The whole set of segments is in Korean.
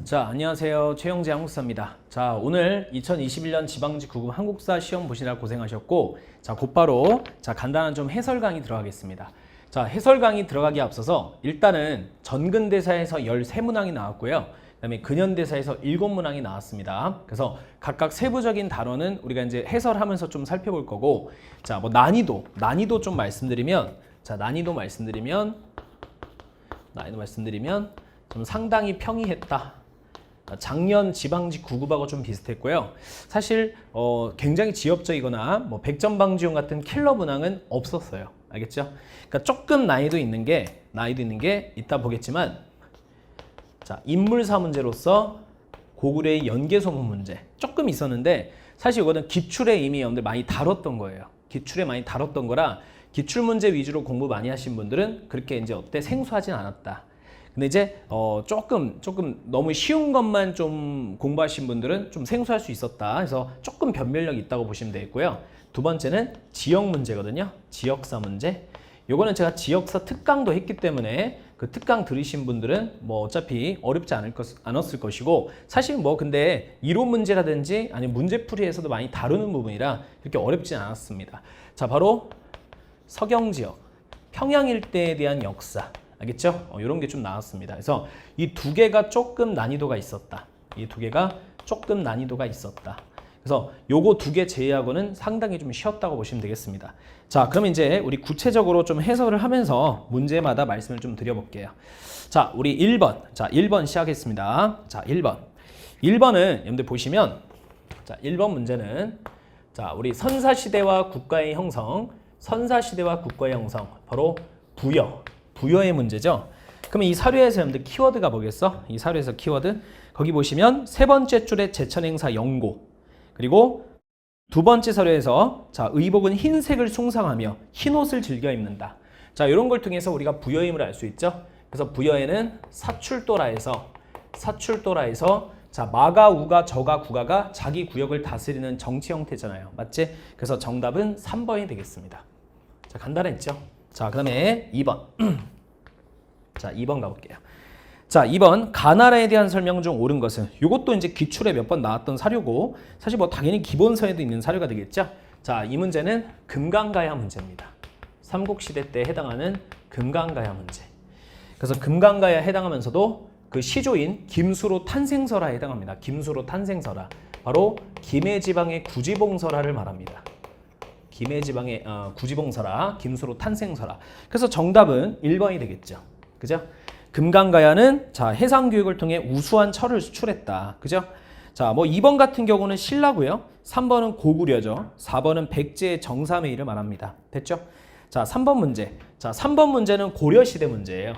자, 안녕하세요. 최영재 한국사입니다. 자, 오늘 2021년 지방직 9급 한국사 시험 보시느라 고생하셨고, 자, 곧바로 간단한 좀 해설 강의 들어가겠습니다. 자, 해설 강의 들어가기에 앞서서 일단은 전근대사에서 13문항이 나왔고요. 그다음에 근현대사에서 7문항이 나왔습니다. 그래서 각각 세부적인 단어는 우리가 이제 해설하면서 좀 살펴볼 거고, 자, 뭐 난이도 좀 말씀드리면, 난이도 말씀드리면 좀 상당히 평이했다. 작년 지방직 9급하고 좀 비슷했고요. 사실 굉장히 지엽적이거나 뭐 백전방지용 같은 킬러 문항은 없었어요. 알겠죠? 그러니까 조금 난이도 있는 게 이따 보겠지만, 자, 인물사 문제로서 고구려의 연개소문 문제 조금 있었는데, 사실 이거는 기출에 이미 여러분들 많이 다뤘던 거예요. 기출에 많이 다뤘던 거라 기출 문제 위주로 공부 많이 하신 분들은 그렇게 이제 생소하진 않았다. 근데 이제 조금 너무 쉬운 것만 좀 공부하신 분들은 좀 생소할 수 있었다. 그래서 조금 변별력이 있다고 보시면 되겠고요. 두 번째는 지역 문제거든요. 지역사 문제. 요거는 제가 지역사 특강도 했기 때문에 그 특강 들으신 분들은 뭐 어차피 어렵지 않았을 것이고, 사실 뭐 근데 이론 문제라든지 아니면 문제풀이에서도 많이 다루는 부분이라 그렇게 어렵지 않았습니다. 자, 바로 서경 지역, 평양 일대에 대한 역사. 알겠죠? 이런 게 좀 나왔습니다. 그래서 이 두 개가 조금 난이도가 있었다. 그래서 요거 두 개 제외하고는 상당히 좀 쉬웠다고 보시면 되겠습니다. 자, 그럼 이제 우리 구체적으로 좀 해설을 하면서 문제마다 말씀을 좀 드려볼게요. 자, 우리 1번. 자, 1번 시작했습니다. 자, 1번. 1번은 여러분들 보시면, 자, 1번 문제는, 자, 우리 선사시대와 국가의 형성, 바로 부여의 문제죠. 그러면 이 사료에서 여러분들 키워드가 뭐겠어? 이 사료에서 키워드, 거기 보시면 세 번째 줄에 제천행사 영고, 그리고 두 번째 사료에서, 자, 의복은 흰색을 숭상하며 흰옷을 즐겨 입는다. 자, 이런 걸 통해서 우리가 부여임을 알 수 있죠. 그래서 부여에는 사출도라에서 자, 마가, 우가, 저가, 구가가 자기 구역을 다스리는 정치 형태잖아요. 맞지? 그래서 정답은 3번이 되겠습니다. 자, 간단했죠? 자, 그 다음에 2번. 자, 2번 가볼게요. 자, 2번. 가나라에 대한 설명 중 옳은 것은, 이것도 이제 기출에 몇 번 나왔던 사료고, 사실 뭐 당연히 기본서에도 있는 사료가 되겠죠. 자, 이 문제는 금강가야 문제입니다. 삼국시대 때 해당하는 금강가야 문제. 그래서 금강가야 해당하면서도 그 시조인 김수로 탄생설화에 해당합니다. 김수로 탄생설화. 바로 김해지방의 구지봉설화를 말합니다. 김해지방의 구지봉설화, 김수로 탄생설화. 그래서 정답은 1번이 되겠죠. 그죠? 금강가야는, 자, 해상교육을 통해 우수한 철을 수출했다. 그죠? 자, 뭐 2번 같은 경우는 신라고요. 3번은 고구려죠. 4번은 백제의 정삼회의를 말합니다. 됐죠? 자, 3번 문제. 자, 3번 문제는 고려시대 문제예요.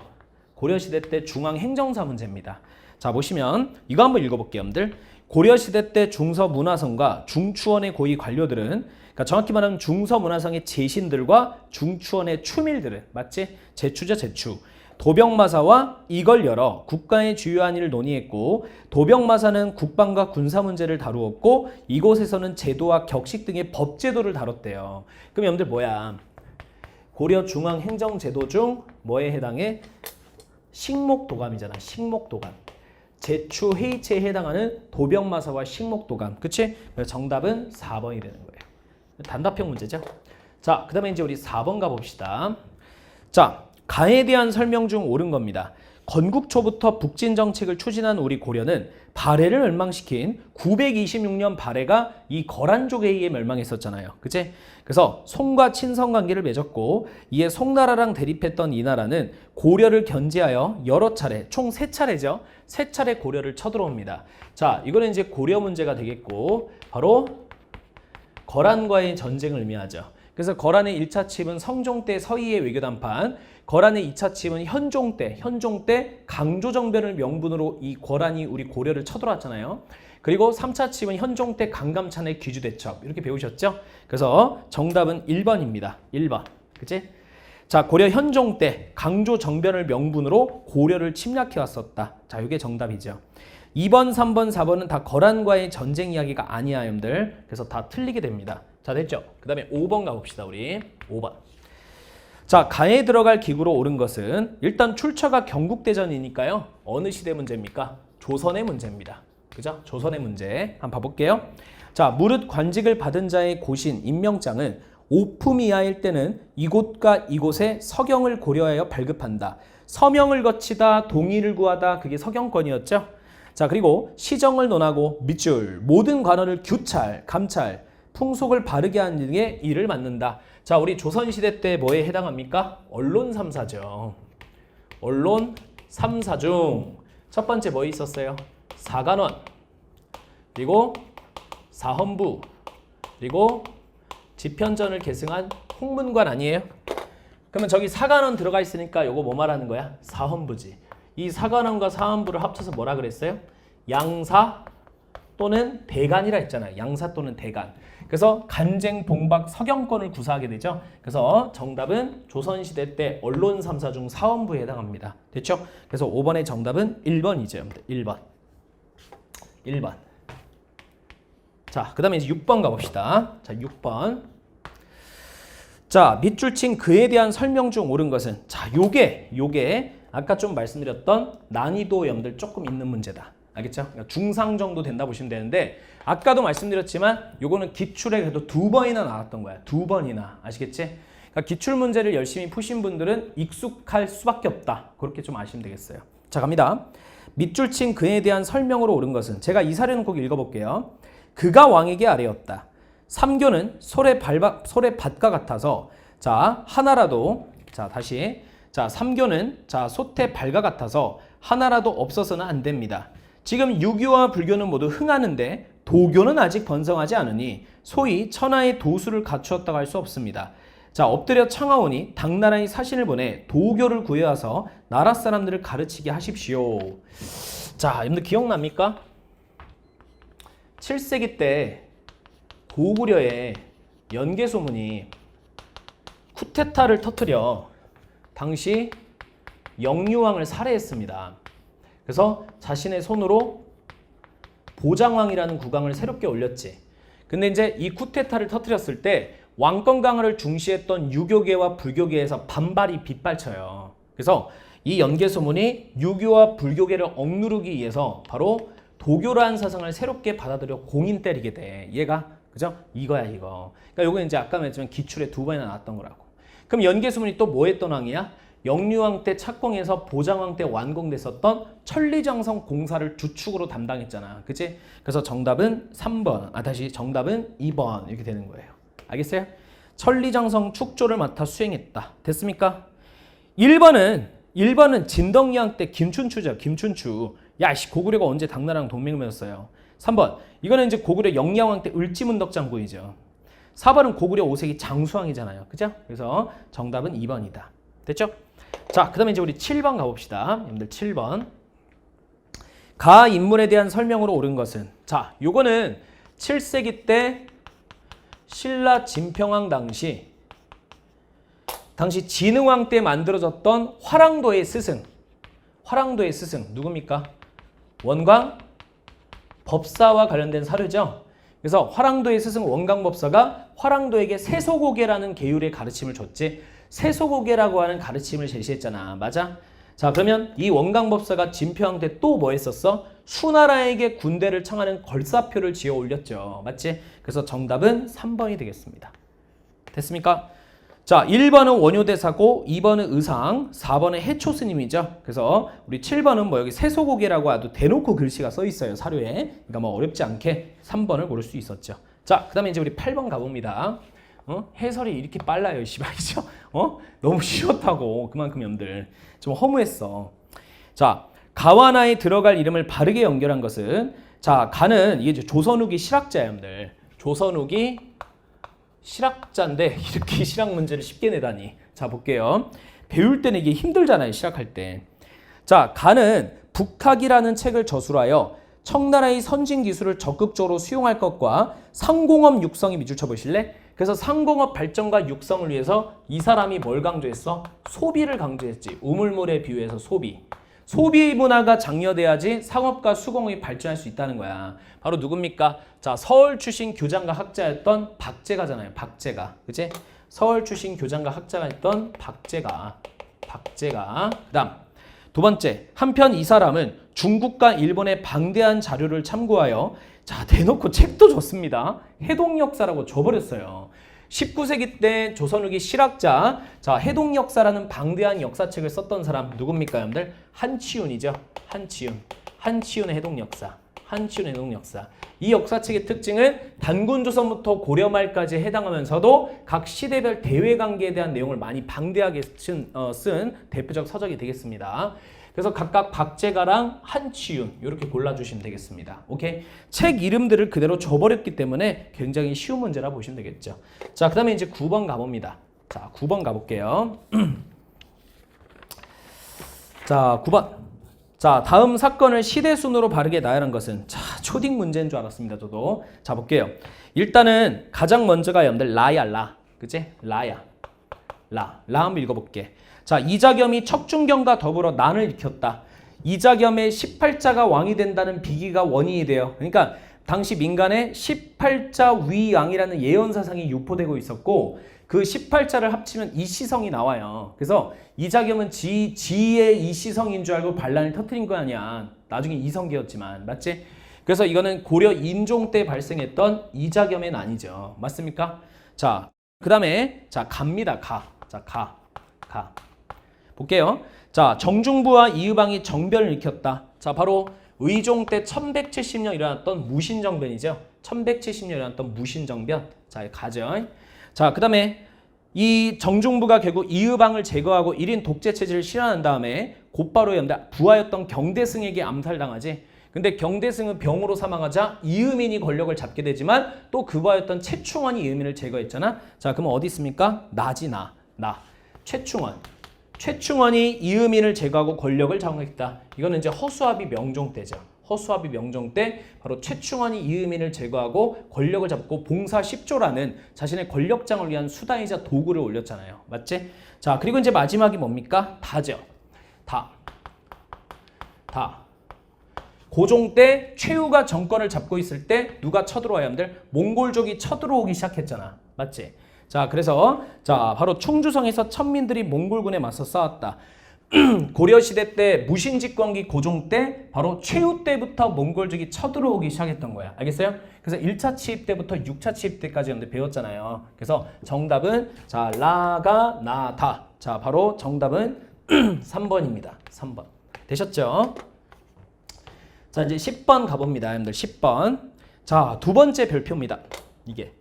고려시대 때 중앙행정사 문제입니다. 자, 보시면 이거 한번 읽어볼게요, 여러분들. 고려시대 때 중서문화성과 중추원의 고위 관료들은, 그러니까 정확히 말하면 중서문화성의 제신들과 중추원의 추밀들은, 맞지? 제추죠, 제추. 도병마사와 이걸 열어 국가의 주요한 일을 논의했고, 도병마사는 국방과 군사 문제를 다루었고, 이곳에서는 제도와 격식 등의 법제도를 다뤘대요. 그럼 여러분들 뭐야? 고려 중앙행정제도 중 뭐에 해당해? 식목도감이잖아. 식목도감. 제추 회의체에 해당하는 도병마사와 식목도감. 그치? 그래서 정답은 4번이 되는 거예요. 단답형 문제죠. 자, 그 다음에 이제 우리 4번 가봅시다. 자, 가에 대한 설명 중 옳은 겁니다. 건국 초부터 북진 정책을 추진한 우리 고려는 발해를 멸망시킨 926년 발해가 이 거란족에 의해 멸망했었잖아요. 그치? 그래서 송과 친선 관계를 맺었고, 이에 송나라랑 대립했던 이 나라는 고려를 견제하여 여러 차례, 총 3차례죠. 3차례 고려를 쳐들어옵니다. 자, 이거는 이제 고려 문제가 되겠고, 바로 거란과의 전쟁을 의미하죠. 그래서 거란의 1차 침은 성종 때 서희의 외교담판, 거란의 2차 침은 현종 때 강조정변을 명분으로 이 거란이 우리 고려를 쳐들어왔잖아요. 그리고 3차 침은 현종 때 강감찬의 귀주대첩, 이렇게 배우셨죠? 그래서 정답은 1번입니다. 1번. 그치? 자, 고려 현종 때 강조정변을 명분으로 고려를 침략해 왔었다. 자, 이게 정답이죠. 2번, 3번, 4번은 다 거란과의 전쟁 이야기가 아니야, 여러분들. 그래서 다 틀리게 됩니다. 자, 됐죠? 그 다음에 5번 가봅시다, 우리. 5번. 자, 가에 들어갈 기구로 옳은 것은, 일단 출처가 경국대전이니까요. 어느 시대 문제입니까? 조선의 문제입니다. 그죠? 조선의 문제 한번 봐볼게요. 자, 무릇 관직을 받은 자의 고신 임명장은 오품 이하일 때는 이곳과 이곳에 서경을 고려하여 발급한다. 서명을 거치다, 동의를 구하다, 그게 서경권이었죠. 자, 그리고 시정을 논하고 밑줄, 모든 관원을 규찰, 감찰, 풍속을 바르게 하는 게 일을 맡는다. 자, 우리 조선시대 때 뭐에 해당합니까? 언론 3사죠. 언론 3사 중 첫 번째 뭐 있었어요? 사관원, 그리고 사헌부, 그리고 집현전을 계승한 홍문관 아니에요? 그러면 저기 사관원 들어가 있으니까 요거 뭐 말하는 거야? 사헌부지. 이 사관원과 사헌부를 합쳐서 뭐라 그랬어요? 양사 또는 대간이라 했잖아요. 양사 또는 대간. 그래서 간쟁, 봉박, 서경권을 구사하게 되죠. 그래서 정답은 조선시대 때 언론 3사 중 사헌부에 해당합니다. 됐죠? 그래서 5번의 정답은 1번이죠. 1번. 1번. 자, 그 다음에 이제 6번 가봅시다. 자, 6번. 자, 밑줄 친 그에 대한 설명 중 옳은 것은, 자, 요게 아까 좀 말씀드렸던 난이도 염들 조금 있는 문제다. 알겠죠? 그러니까 중상 정도 된다 보시면 되는데, 아까도 말씀드렸지만 요거는 기출에 그래도 2번이나 나왔던 거야. 2번이나. 아시겠지? 그러니까 기출 문제를 열심히 푸신 분들은 익숙할 수밖에 없다. 그렇게 좀 아시면 되겠어요. 자, 갑니다. 밑줄 친 그에 대한 설명으로 옳은 것은, 제가 이 사례는 꼭 읽어볼게요. 그가 왕에게 아뢰었다. 삼교는 소래밭과 같아서, 자, 하나라도, 자, 다시, 자, 삼교는, 자, 소태발과 같아서 하나라도 없어서는 안 됩니다. 지금 유교와 불교는 모두 흥하는데 도교는 아직 번성하지 않으니 소위 천하의 도수를 갖추었다고 할 수 없습니다. 자, 엎드려 청하오니 당나라의 사신을 보내 도교를 구해와서 나라 사람들을 가르치게 하십시오. 자, 여러분들 기억납니까? 7세기 때 고구려의 연개소문이 쿠데타를 터뜨려 당시 영유왕을 살해했습니다. 그래서 자신의 손으로 보장왕이라는 국왕을 새롭게 올렸지. 근데 이제 이 쿠데타를 터뜨렸을 때 왕권 강화를 중시했던 유교계와 불교계에서 반발이 빗발쳐요. 그래서 이 연개소문이 유교와 불교계를 억누르기 위해서 바로 도교라는 사상을 새롭게 받아들여 공인 때리게 돼. 얘가, 그죠? 이거야, 이거. 그러니까 요거 이제 아까 말했지만 기출에 2번이나 나왔던 거라고. 그럼 연개소문이 또 뭐 했던 왕이야? 영유왕 때 착공해서 보장왕 때 완공됐었던 천리장성 공사를 주축으로 담당했잖아. 그치? 그래서 정답은 3번. 다시 정답은 2번. 이렇게 되는 거예요. 알겠어요? 천리장성 축조를 맡아 수행했다. 됐습니까? 1번은 진덕유왕 때 김춘추죠. 김춘추. 야, 고구려가 언제 당나라랑 동맹을 맺었어요? 3번. 이거는 이제 고구려 영야왕 때 을지문덕 장군이죠. 4번은 고구려 5세기 장수왕이잖아요. 그죠? 그래서 정답은 2번이다. 됐죠? 자, 그 다음에 이제 우리 7번 가봅시다. 여러분들 7번. 가 인물에 대한 설명으로 옳은 것은, 자, 요거는 7세기 때 신라 진평왕 당시 진흥왕 때 만들어졌던 화랑도의 스승 누굽니까? 원광 법사와 관련된 사료죠. 그래서 화랑도의 스승 원광법사가 화랑도에게 세소고개라는 계율의 가르침을 줬지. 세소고개라고 하는 가르침을 제시했잖아. 맞아? 자, 그러면 이 원광법사가 진평왕 때 또 뭐 했었어? 수나라에게 군대를 청하는 걸사표를 지어 올렸죠. 맞지? 그래서 정답은 3번이 되겠습니다. 됐습니까? 자, 1번은 원효대사고 2번은 의상, 4번은 해초스님이죠. 그래서 우리 7번은 뭐 여기 세소고개라고 아주 대놓고 글씨가 써 있어요. 사료에. 그러니까 뭐 어렵지 않게 3번을 고를 수 있었죠. 자, 그 다음에 이제 우리 8번 가봅니다. 해설이 이렇게 빨라요, 씨발이죠? 너무 쉬웠다고. 그만큼 여러분들 좀 허무했어. 자, 가와나에 들어갈 이름을 바르게 연결한 것은, 자, 가는 이게 조선후기 실학자예요, 여러분들. 조선후기 실학자인데 이렇게 실학 문제를 쉽게 내다니. 자, 볼게요. 배울 때는 이게 힘들잖아요, 실학할 때. 자, 가는 북학이라는 책을 저술하여 청나라의 선진 기술을 적극적으로 수용할 것과 상공업 육성이 밑줄 쳐보실래? 그래서 상공업 발전과 육성을 위해서 이 사람이 뭘 강조했어? 소비를 강조했지. 우물물에 비유해서 소비. 소비 문화가 장려돼야지 상업과 수공업이 발전할 수 있다는 거야. 바로 누굽니까? 자, 서울 출신 교장과 학자였던 박제가잖아요. 박제가. 그치? 서울 출신 교장과 학자가 있던 박제가. 그 다음. 두 번째, 한편 이 사람은 중국과 일본의 방대한 자료를 참고하여 자, 대놓고 책도 줬습니다. 해동역사라고 줘버렸어요. 19세기 때 조선 후기 실학자, 자, 해동역사라는 방대한 역사책을 썼던 사람 누굽니까, 여러분들? 한치윤이죠. 한치윤의 해동역사. 한치윤의 해동역사. 이 역사책의 특징은 단군조선부터 고려말까지 해당하면서도 각 시대별 대외관계에 대한 내용을 많이 방대하게 쓴 대표적 서적이 되겠습니다. 그래서 각각 박제가랑 한치윤 이렇게 골라주시면 되겠습니다. 오케이? 책 이름들을 그대로 줘버렸기 때문에 굉장히 쉬운 문제라 보시면 되겠죠. 자, 그 다음에 이제 9번 가봅니다. 자, 9번 가볼게요. 자, 9번. 자, 다음 사건을 시대순으로 바르게 나열한 것은 자, 초딩 문제인 줄 알았습니다. 저도. 자, 볼게요. 일단은 가장 먼저가 여러분들 라야, 라. 그치? 라야. 라 한번 읽어볼게. 자, 이자겸이 척준경과 더불어 난을 일으켰다. 이자겸의 18자가 왕이 된다는 비기가 원인이 돼요. 그러니까 당시 민간에 18자 위왕이라는 예언 사상이 유포되고 있었고 그 18자를 합치면 이시성이 나와요. 그래서 이자겸은 지의 이시성인 줄 알고 반란을 터뜨린 거 아니야. 나중에 이성계였지만. 맞지? 그래서 이거는 고려 인종 때 발생했던 이자겸의 난이죠. 맞습니까? 자, 그 다음에 자, 갑니다. 자, 가. 볼게요. 자, 정중부와 이의방이 정변을 일으켰다. 자, 바로 의종 때 1170년 일어났던 무신정변이죠. 1170년 일어났던 무신정변. 자, 가죠. 자, 그 다음에 이 정중부가 결국 이의방을 제거하고 1인 독재 체제를 실현한 다음에 곧바로 부하였던 경대승에게 암살당하지. 근데 경대승은 병으로 사망하자 이의민이 권력을 잡게 되지만 또 그 부하였던 최충원이 이의민을 제거했잖아. 자, 그러면 어디 있습니까? 최충원이 이의민을 제거하고 권력을 장악했다. 이거는 이제 허수아비 명종 때죠. 허수아비 명종 때 바로 최충원이 이의민을 제거하고 권력을 잡고 봉사 10조라는 자신의 권력장을 위한 수단이자 도구를 올렸잖아요. 맞지? 자, 그리고 이제 마지막이 뭡니까? 다죠. 다. 고종 때 최후가 정권을 잡고 있을 때 누가 쳐들어와야 한들 몽골족이 쳐들어오기 시작했잖아. 맞지? 자, 그래서 자, 바로 충주성에서 천민들이 몽골군에 맞서 싸웠다. 고려시대 때 무신집권기 고종 때 바로 최후 때부터 몽골족이 쳐들어오기 시작했던 거야. 알겠어요? 그래서 1차 취입 때부터 6차 취입 때까지 배웠잖아요. 그래서 정답은 자, 라가 나다. 자, 바로 정답은 3번입니다. 3번. 되셨죠? 자, 이제 10번 가봅니다. 여러분들 10번. 자, 두 번째 별표입니다. 이게.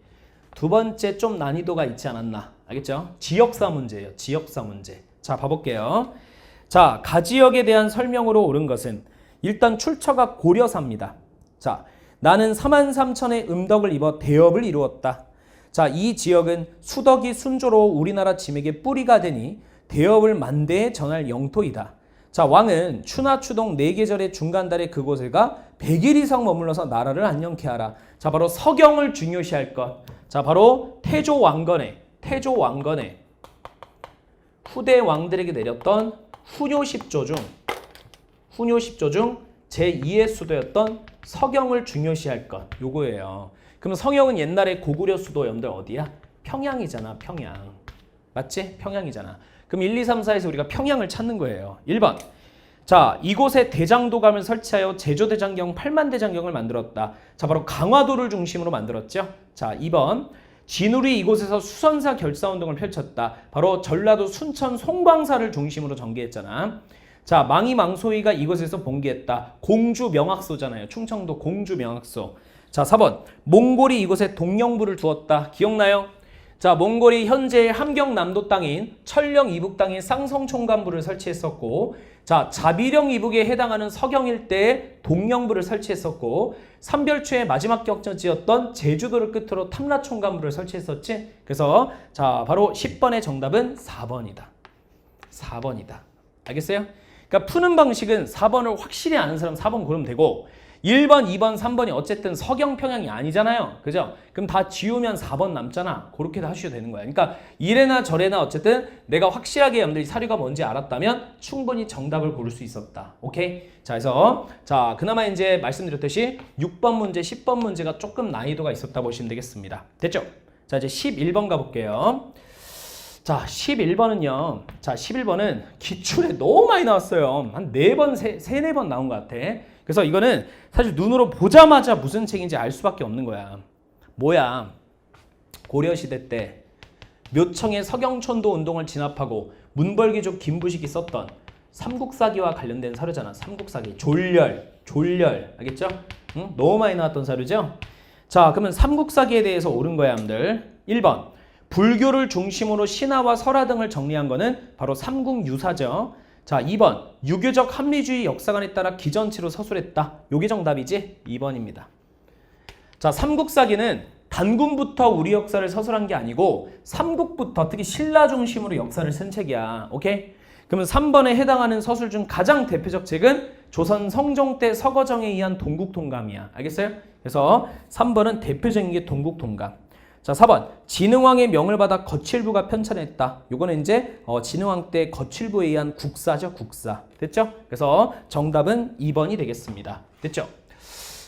두 번째 좀 난이도가 있지 않았나. 알겠죠? 지역사 문제예요. 지역사 문제. 자, 봐볼게요. 자, 가지역에 대한 설명으로 옳은 것은 일단 출처가 고려사입니다. 자, 나는 43,000의 음덕을 입어 대업을 이루었다. 자, 이 지역은 수덕이 순조로 우리나라 짐에게 뿌리가 되니 대업을 만대에 전할 영토이다. 자, 왕은 추나 추동 4계절의 중간달에 그곳에 가 100일 이상 머물러서 나라를 안녕케 하라. 자, 바로 서경을 중요시할 것. 자, 바로 태조 왕건에 후대 왕들에게 내렸던 훈요 10조 중 제2의 수도였던 서경을 중요시할 것. 요거예요. 그럼 서경은 옛날에 고구려 수도 여러분들 어디야? 평양이잖아. 평양. 맞지? 평양이잖아. 그럼 1, 2, 3, 4에서 우리가 평양을 찾는 거예요. 1번. 자, 이곳에 대장도감을 설치하여 제조대장경 8만대장경을 만들었다. 자, 바로 강화도를 중심으로 만들었죠. 자, 2번. 진울이 이곳에서 수선사 결사운동을 펼쳤다. 바로 전라도 순천 송광사를 중심으로 전개했잖아. 자, 망이망소이가 이곳에서 봉기했다. 공주 명학소잖아요. 충청도 공주 명학소. 자, 4번. 몽골이 이곳에 동령부를 두었다. 기억나요? 자, 몽골이 현재 함경남도 땅인 철령 이북 땅인 쌍성총관부를 설치했었고, 자, 자비령 이북에 해당하는 서경 일대에 동령부를 설치했었고, 삼별초의 마지막 격전지였던 제주도를 끝으로 탐라총관부를 설치했었지. 그래서 자, 바로 10번의 정답은 4번이다. 4번이다. 알겠어요? 그러니까 푸는 방식은 4번을 확실히 아는 사람 4번 고르면 되고, 1번, 2번, 3번이 어쨌든 서경 평양이 아니잖아요. 그죠? 그럼 다 지우면 4번 남잖아. 그렇게 하셔도 되는 거야. 그러니까 이래나 저래나 어쨌든 내가 확실하게 여러분들이 사료가 뭔지 알았다면 충분히 정답을 고를 수 있었다. 오케이? 자, 그래서 자, 그나마 이제 말씀드렸듯이 6번 문제, 10번 문제가 조금 난이도가 있었다 보시면 되겠습니다. 됐죠? 자, 이제 11번 가볼게요. 자, 11번은요. 자, 11번은 기출에 너무 많이 나왔어요. 한 4번, 4번 나온 것 같아. 그래서 이거는 사실 눈으로 보자마자 무슨 책인지 알 수밖에 없는 거야. 뭐야? 고려시대 때 묘청의 서경촌도 운동을 진압하고 문벌귀족 김부식이 썼던 삼국사기와 관련된 사료잖아. 삼국사기. 졸렬. 알겠죠? 응? 너무 많이 나왔던 사료죠? 자, 그러면 삼국사기에 대해서 옳은 거야, 여러분들. 1번. 불교를 중심으로 신화와 설화 등을 정리한 거는 바로 삼국유사죠. 자, 2번. 유교적 합리주의 역사관에 따라 기전치로 서술했다. 요게 정답이지? 2번입니다. 자, 삼국사기는 단군부터 우리 역사를 서술한 게 아니고 삼국부터 특히 신라 중심으로 역사를 쓴 책이야. 오케이? 그러면 3번에 해당하는 서술 중 가장 대표적 책은 조선 성종 때 서거정에 의한 동국통감이야. 알겠어요? 그래서 3번은 대표적인 게 동국통감. 자, 4번. 진흥왕의 명을 받아 거칠부가 편찬했다. 요거는 이제 진흥왕 때 거칠부에 의한 국사죠. 국사. 됐죠? 그래서 정답은 2번이 되겠습니다. 됐죠?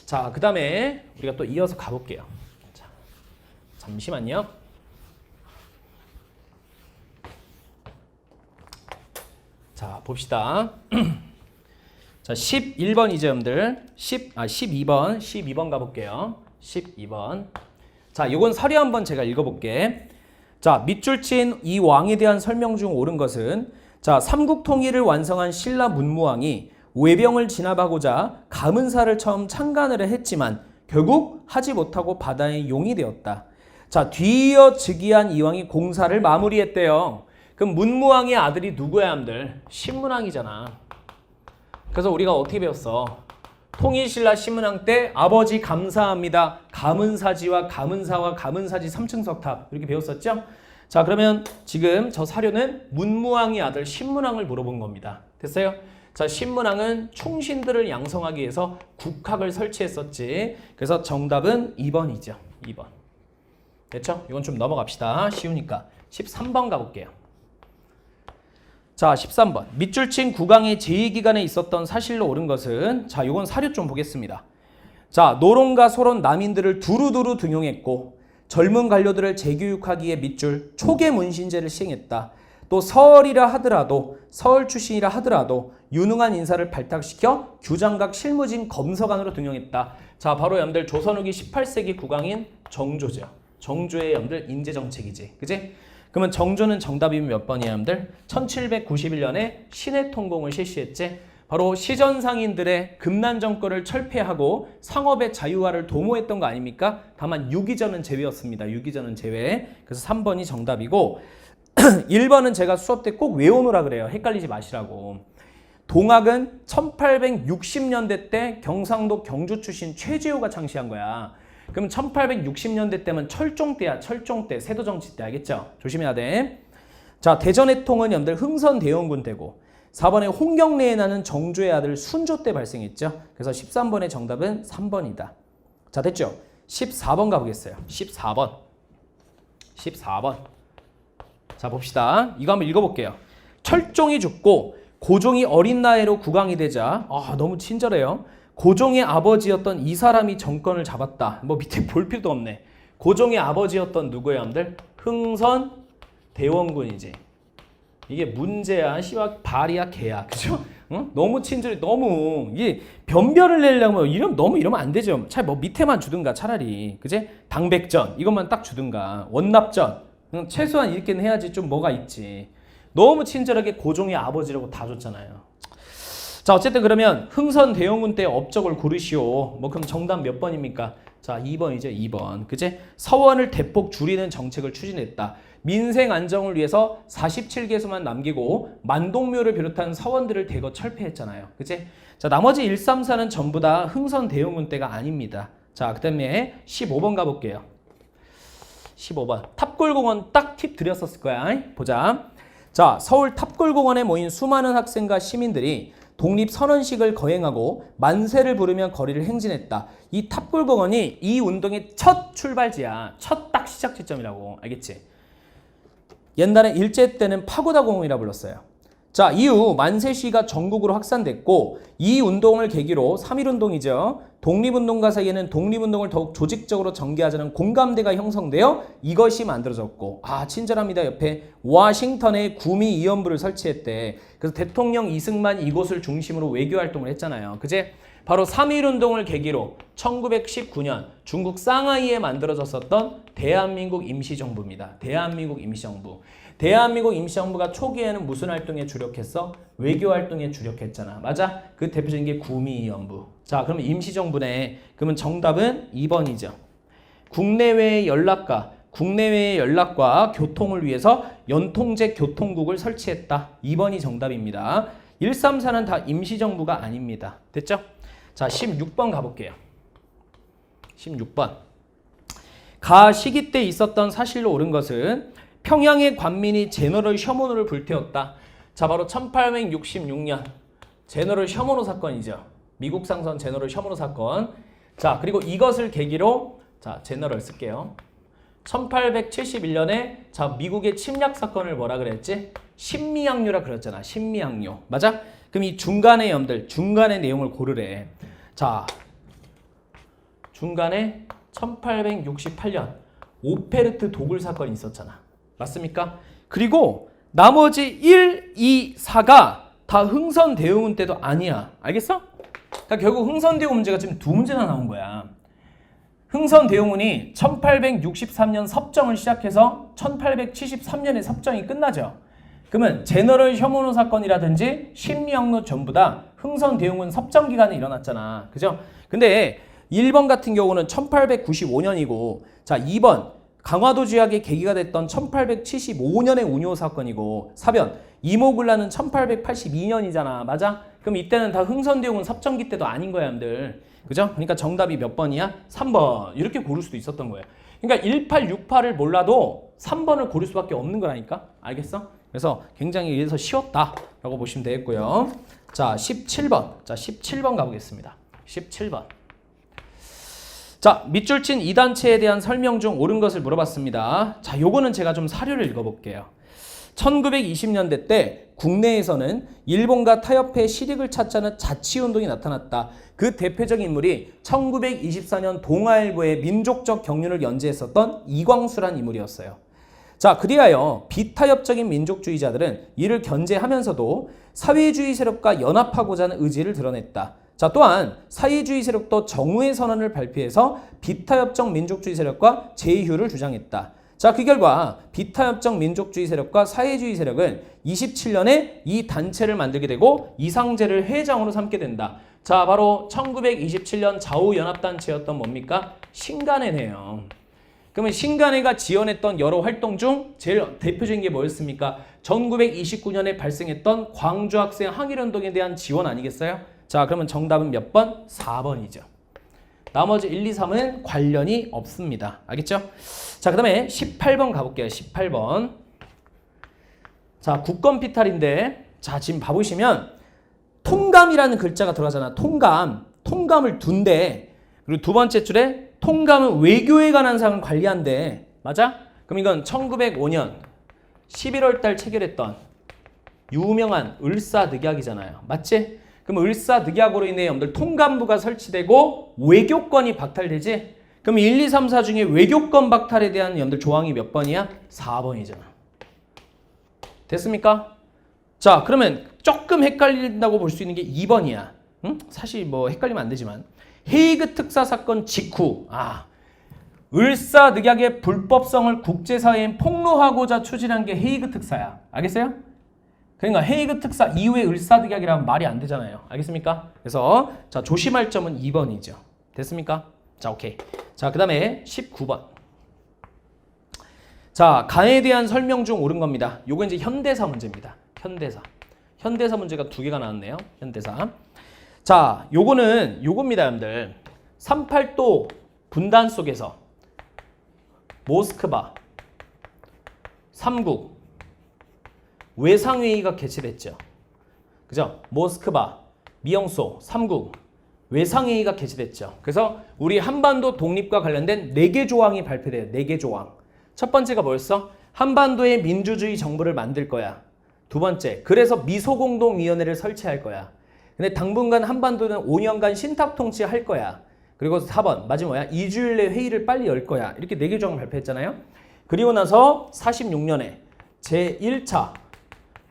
자, 그 다음에 우리가 또 이어서 가볼게요. 자, 잠시만요. 자, 봅시다. 자, 11번 이제음들 12번 가볼게요. 12번. 자, 요건 서류 한번 제가 읽어볼게. 자, 밑줄 친 이 왕에 대한 설명 중 옳은 것은 자, 삼국 통일을 완성한 신라 문무왕이 외병을 진압하고자 가문사를 처음 창간을 했지만 결국 하지 못하고 바다의 용이 되었다. 자, 뒤이어 즉위한 이왕이 공사를 마무리했대요. 그럼 문무왕의 아들이 누구야, 함들? 신문왕이잖아. 그래서 우리가 어떻게 배웠어? 통일신라 신문왕 때 아버지 감사합니다. 가문사지와 가문사와 가문사지 3층 석탑 이렇게 배웠었죠? 자, 그러면 지금 저 사료는 문무왕의 아들 신문왕을 물어본 겁니다. 됐어요? 자, 신문왕은 충신들을 양성하기 위해서 국학을 설치했었지. 그래서 정답은 2번이죠. 2번. 됐죠? 이건 좀 넘어갑시다. 쉬우니까. 13번 가볼게요. 자, 13번. 밑줄 친 국왕의 제위기간에 있었던 사실로 옳은 것은 자, 요건 사료 좀 보겠습니다. 자, 노론과 소론 남인들을 두루두루 등용했고 젊은 관료들을 재교육하기에 밑줄 초계 문신제를 시행했다. 또 서울이라 하더라도 서울 출신이라 하더라도 유능한 인사를 발탁시켜 규장각 실무진 검서관으로 등용했다. 자, 바로 여러분들 조선 후기 18세기 국왕인 정조죠. 정조의 여러분들 인재정책이지. 그지? 그러면 정조는 정답이면 몇 번이야, 여러분들? 1791년에 신해통공을 실시했지. 바로 시전상인들의 금난 정권을 철폐하고 상업의 자유화를 도모했던 거 아닙니까? 다만 유기전은 제외였습니다. 유기전은 제외. 그래서 3번이 정답이고 1번은 제가 수업 때 꼭 외워놓으라 그래요. 헷갈리지 마시라고. 동학은 1860년대 때 경상도 경주 출신 최재호가 창시한 거야. 그럼 1860년대 때면 철종 때야. 철종 때. 세도정치 때. 알겠죠? 조심해야 돼. 자, 대전의 통은 여러분들 흥선대원군 때고 4번에 홍경래에 나는 정조의 아들 순조 때 발생했죠. 그래서 13번의 정답은 3번이다. 자, 됐죠? 14번 가보겠어요. 14번. 자, 봅시다. 이거 한번 읽어볼게요. 철종이 죽고 고종이 어린 나이로 국왕이 되자 너무 친절해요. 고종의 아버지였던 이 사람이 정권을 잡았다. 뭐 밑에 볼 필요도 없네. 고종의 아버지였던 누구예요, 여러분들? 흥선 대원군이지. 이게 문제야, 씨와 발이야, 개야. 그죠? 응? 너무 친절해. 너무 이게 변별을 내려면 너무 이러면 안 되죠. 차라리 뭐 밑에만 주든가 차라리. 그지? 당백전 이것만 딱 주든가. 원납전. 최소한 이렇게는 해야지 좀 뭐가 있지. 너무 친절하게 고종의 아버지라고 다 줬잖아요. 자, 어쨌든 그러면 흥선 대원군 때 업적을 고르시오. 뭐 그럼 정답 몇 번입니까? 자, 2번이죠. 2번. 그제? 서원을 대폭 줄이는 정책을 추진했다. 민생 안정을 위해서 47개소만 남기고 만동묘를 비롯한 서원들을 대거 철폐했잖아요. 그제? 자, 나머지 1, 3, 4는 전부 다 흥선 대원군 때가 아닙니다. 자, 그다음에 15번 가볼게요. 15번. 탑골공원 딱 팁 드렸었을 거야. 보자. 자, 서울 탑골공원에 모인 수많은 학생과 시민들이 독립선언식을 거행하고 만세를 부르며 거리를 행진했다. 이 탑골공원이 이 운동의 첫 출발지야. 첫 딱 시작 지점이라고. 알겠지? 옛날에 일제 때는 파고다공원이라 불렀어요. 자, 이후 만세 시위가 전국으로 확산됐고 이 운동을 계기로 3.1운동이죠. 독립운동가 사이에는 독립운동을 더욱 조직적으로 전개하자는 공감대가 형성되어 이것이 만들어졌고 친절합니다. 옆에 워싱턴에 구미 위원부를 설치했대. 그래서 대통령 이승만 이곳을 중심으로 외교활동을 했잖아요. 그제? 바로 3.1운동을 계기로 1919년 중국 상하이에 만들어졌었던 대한민국 임시정부입니다. 대한민국 임시정부. 대한민국 임시정부가 초기에는 무슨 활동에 주력했어? 외교활동에 주력했잖아. 맞아? 그 대표적인 게 구미위원부. 자, 그러면 임시정부네. 그러면 정답은 2번이죠. 국내외의 연락과 교통을 위해서 연통제 교통국을 설치했다. 2번이 정답입니다. 1, 3, 4는 다 임시정부가 아닙니다. 됐죠? 자, 16번 가볼게요. 16번. 가 시기 때 있었던 사실로 옳은 것은 평양의 관민이 제너럴 셔먼호를 불태웠다. 자, 바로 1866년 제너럴 셔먼호 사건이죠. 미국 상선 제너럴 셔먼호 사건. 자, 그리고 이것을 계기로 제너럴 쓸게요. 1871년에 미국의 침략 사건을 뭐라 그랬지? 신미양요라 그랬잖아. 신미양요. 맞아? 그럼 이 중간의 내용을 고르래. 자, 중간에 1868년 오페르트 도굴 사건이 있었잖아. 맞습니까? 그리고 나머지 1, 2, 4가 다 흥선대원군 때도 아니야. 알겠어? 그러니까 결국 흥선대원 문제가 지금 두 문제나 나온 거야. 흥선대원군이 1863년 섭정을 시작해서 1873년에 섭정이 끝나죠. 그러면 제너럴 셔먼호 사건이라든지 신미양로 전부 다 흥선대원군 섭정 기간에 일어났잖아. 그죠? 근데 1번 같은 경우는 1895년이고 자, 2번 강화도 지역의 계기가 됐던 1875년의 운요 사건이고 4번 이모군란은 1882년이잖아. 맞아? 그럼 이때는 다 흥선대원군 섭정기 때도 아닌 거야, 여러분들. 그죠? 그러니까 정답이 몇 번이야? 3번. 이렇게 고를 수도 있었던 거예요. 그러니까 1868을 몰라도 3번을 고를 수밖에 없는 거라니까. 알겠어? 그래서 굉장히 이래서 쉬웠다라고 보시면 되겠고요. 자, 17번. 자, 17번 가보겠습니다. 17번. 자, 밑줄 친 이 단체에 대한 설명 중 옳은 것을 물어봤습니다. 자, 요거는 제가 좀 사료를 읽어볼게요. 1920년대 때 국내에서는 일본과 타협해 실익을 찾자는 자치운동이 나타났다. 그 대표적인 인물이 1924년 동아일보의 민족적 경륜을 연재했었던 이광수란 인물이었어요. 자, 그리하여 비타협적인 민족주의자들은 이를 견제하면서도 사회주의 세력과 연합하고자 하는 의지를 드러냈다. 자, 또한 사회주의 세력도 정우의 선언을 발표해서 비타협적 민족주의 세력과 제휴를 주장했다. 자, 그 결과 비타협적 민족주의 세력과 사회주의 세력은 27년에 이 단체를 만들게 되고 이상제를 회장으로 삼게 된다. 자, 바로 1927년 좌우연합단체였던 뭡니까? 신간회네요. 그러면 신간회가 지원했던 여러 활동 중 제일 대표적인 게 뭐였습니까? 1929년에 발생했던 광주학생 항일운동에 대한 지원 아니겠어요? 자, 그러면 정답은 몇 번? 4번이죠. 나머지 1, 2, 3은 관련이 없습니다. 알겠죠? 자, 그 다음에 18번 가볼게요. 18번. 자, 국권피탈인데 자, 지금 봐보시면 통감이라는 글자가 들어가잖아. 통감을 둔대. 그리고 두 번째 줄에 통감은 외교에 관한 사항을 관리한대. 맞아? 그럼 이건 1905년 11월 달 체결했던 유명한 을사늑약이잖아요. 맞지? 그럼 을사늑약으로 인해 여러분들 통감부가 설치되고 외교권이 박탈되지? 그럼 1, 2, 3, 4 중에 외교권 박탈에 대한 여러분들 조항이 몇 번이야? 4번이잖아. 됐습니까? 자, 그러면 조금 헷갈린다고 볼 수 있는 게 2번이야. 응? 사실 뭐 헷갈리면 안 되지만 헤이그 특사 사건 직후 을사늑약의 불법성을 국제사회에 폭로하고자 추진한 게 헤이그 특사야. 알겠어요? 그러니까 헤이그 특사 이후에 을사늑약이라면 말이 안 되잖아요. 알겠습니까? 그래서 자, 조심할 점은 2번이죠. 됐습니까? 자, 오케이. 자, 그 다음에 19번. 자, 가에 대한 설명 중 옳은 겁니다. 요거 이제 현대사 문제입니다. 현대사 문제가 두 개가 나왔네요. 현대사. 자, 요겁니다, 여러분들. 38도 분단 속에서 모스크바, 삼국, 외상회의가 개최됐죠. 그죠? 모스크바, 미영소, 삼국, 외상회의가 개최됐죠. 그래서 우리 한반도 독립과 관련된 4개 조항이 발표돼요. 4개 조항. 첫 번째가 뭐였어? 한반도의 민주주의 정부를 만들 거야. 두 번째, 그래서 미소공동위원회를 설치할 거야. 근데 당분간 한반도는 5년간 신탁통치할 거야. 그리고 4번, 마지막 뭐야? 2주일 내 회의를 빨리 열 거야. 이렇게 4개 조항을 발표했잖아요. 그리고 나서 46년에 제1차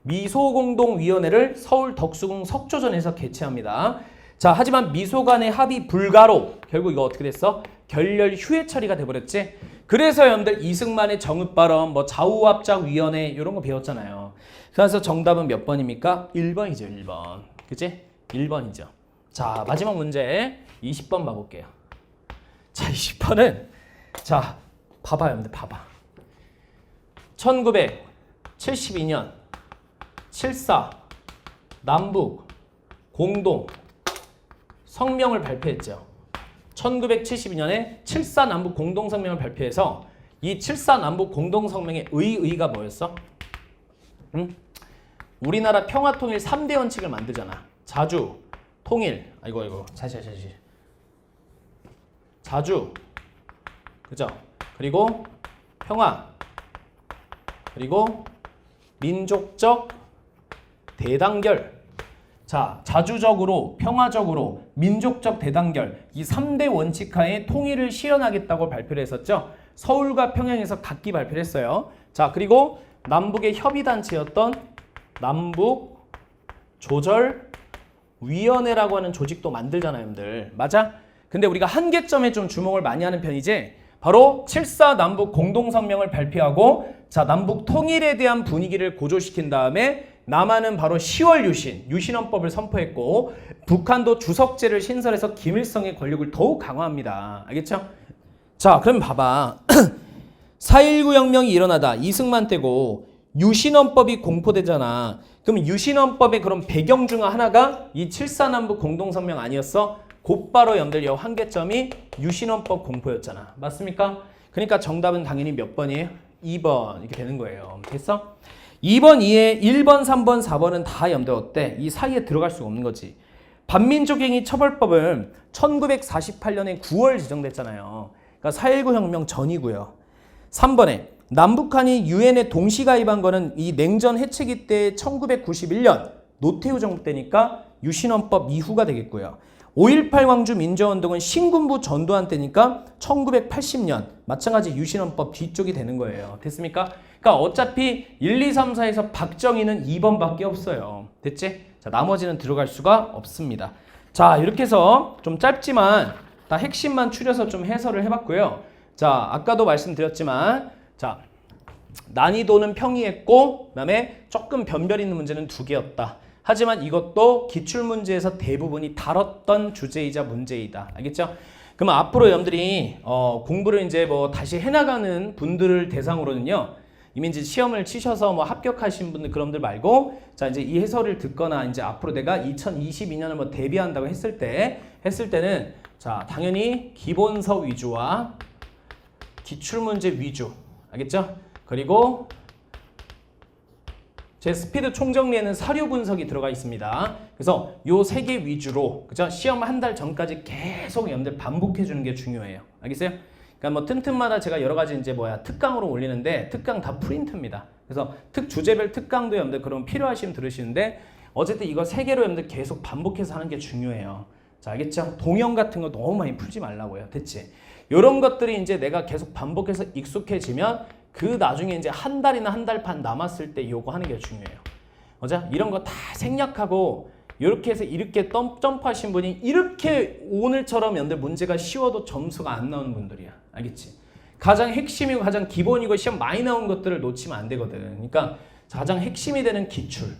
미소공동위원회를 서울 덕수궁 석조전에서 개최합니다. 자, 하지만 미소 간의 합의 불가로 결국 이거 어떻게 됐어? 결렬 휴회 처리가 돼버렸지. 그래서 여러분들 이승만의 정읍발언, 뭐 좌우합작위원회 이런 거 배웠잖아요. 그래서 정답은 몇 번입니까? 1번이죠, 1번. 그치? 1번이죠. 자, 마지막 문제 20번 봐볼게요. 자, 20번은 자, 봐봐요, 여러분들 봐봐. 1972년 7.4 남북 공동 성명을 발표했죠. 1972년에 7.4 남북 공동성명을 발표해서 이 7.4 남북 공동성명의 의의가 뭐였어? 응? 우리나라 평화통일 3대 원칙을 만들잖아. 자주, 통일, 아이고, 다시. 자주, 그죠? 그리고 평화, 그리고 민족적 대단결. 자, 자주적으로, 평화적으로, 민족적 대단결 이 3대 원칙 하에 통일을 실현하겠다고 발표를 했었죠. 서울과 평양에서 각기 발표를 했어요. 자, 그리고 남북의 협의단체였던 남북조절위원회라고 하는 조직도 만들잖아요, 여러분들. 맞아? 근데 우리가 한계점에 좀 주목을 많이 하는 편이지 바로 7.4 남북 공동성명을 발표하고 자, 남북 통일에 대한 분위기를 고조시킨 다음에 남한은 바로 10월 유신헌법을 선포했고 북한도 주석제를 신설해서 김일성의 권력을 더욱 강화합니다. 알겠죠? 자, 그럼 봐봐. 4.19 혁명이 일어나다 이승만 때고 유신헌법이 공포되잖아. 그럼 유신헌법의 그런 배경 중 하나가 이 7.4 남북 공동성명 아니었어? 곧바로 연들 여 한계점이 유신헌법 공포였잖아. 맞습니까? 그러니까 정답은 당연히 몇 번이에요? 2번 이렇게 되는 거예요. 됐어? 2번 이외에 1번, 3번, 4번은 다 염대 어때? 이 사이에 들어갈 수가 없는 거지. 반민족행위 처벌법은 1948년에 9월 지정됐잖아요. 그러니까 4.19 혁명 전이고요. 3번에 남북한이 유엔에 동시 가입한 거는 이 냉전 해체기 때 1991년 노태우 정부 때니까 유신헌법 이후가 되겠고요. 5.18 광주 민주화운동은 신군부 전두환 때니까 1980년 마찬가지 유신헌법 뒤쪽이 되는 거예요. 됐습니까? 그러니까 어차피 1, 2, 3, 4에서 박정희는 2번밖에 없어요. 됐지? 자, 나머지는 들어갈 수가 없습니다. 자, 이렇게 해서 좀 짧지만 다 핵심만 추려서 좀 해설을 해봤고요. 자, 아까도 말씀드렸지만 자, 난이도는 평이했고 그다음에 조금 변별 있는 문제는 2개였다. 하지만 이것도 기출문제에서 대부분이 다뤘던 주제이자 문제이다. 알겠죠? 그럼 앞으로 여러분들이 공부를 이제 뭐 다시 해나가는 분들을 대상으로는요. 이미 이제 시험을 치셔서 뭐 합격하신 분들 그런 분들 말고 자 이제 이 해설을 듣거나 이제 앞으로 내가 2022년을 뭐 대비한다고 했을 때는 자 당연히 기본서 위주와 기출문제 위주. 알겠죠? 그리고 제 스피드 총정리에는 사료 분석이 들어가 있습니다. 그래서 요 3개 위주로 그죠? 시험 한 달 전까지 계속 여러분들 반복해 주는 게 중요해요. 알겠어요? 그러니까 뭐 틈틈마다 제가 여러 가지 이제 특강으로 올리는데 특강 다 프린트입니다. 그래서 주제별 특강도 여러분들 그럼 필요하시면 들으시는데 어쨌든 이거 3개로 여러분들 계속 반복해서 하는 게 중요해요. 자, 알겠죠? 동영 같은 거 너무 많이 풀지 말라고요. 됐지? 이런 것들이 이제 내가 계속 반복해서 익숙해지면 그 나중에 이제 한 달이나 한 달 반 남았을 때 요거 하는 게 중요해요. 맞아? 이런 거 다 생략하고 이렇게 해서 이렇게 점프하신 분이 이렇게 오늘처럼 연대 문제가 쉬워도 점수가 안 나오는 분들이야. 알겠지? 가장 핵심이고 가장 기본이고 시험 많이 나온 것들을 놓치면 안 되거든. 그러니까 가장 핵심이 되는 기출.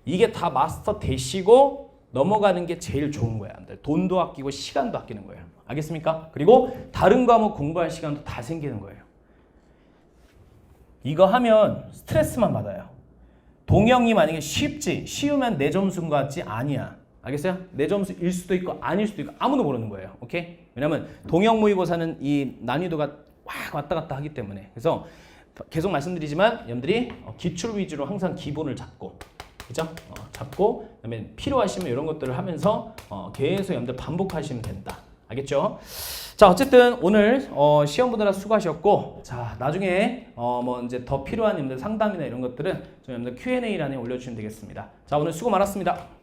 이게 다 마스터 되시고 넘어가는 게 제일 좋은 거야. 돈도 아끼고 시간도 아끼는 거예요. 알겠습니까? 그리고 다른 과목 공부할 시간도 다 생기는 거예요. 이거 하면 스트레스만 받아요. 동영이 만약에 쉬우면 내 점수인 것 같지? 아니야. 알겠어요? 내 점수일 수도 있고 아닐 수도 있고 아무도 모르는 거예요. 오케이? 왜냐면 동영 모의고사는 이 난이도가 확 왔다 갔다 하기 때문에. 그래서 계속 말씀드리지만 여러분들이 기출 위주로 항상 기본을 잡고 그죠? 잡고 그다음에 필요하시면 이런 것들을 하면서 계속 여러분들 반복하시면 된다. 알겠죠? 자, 어쨌든 오늘 시험 보느라 수고하셨고, 자, 나중에 뭐 이제 더 필요한 여러분들 상담이나 이런 것들은 저희 여러분들 Q&A란에 올려주시면 되겠습니다. 자, 오늘 수고 많았습니다.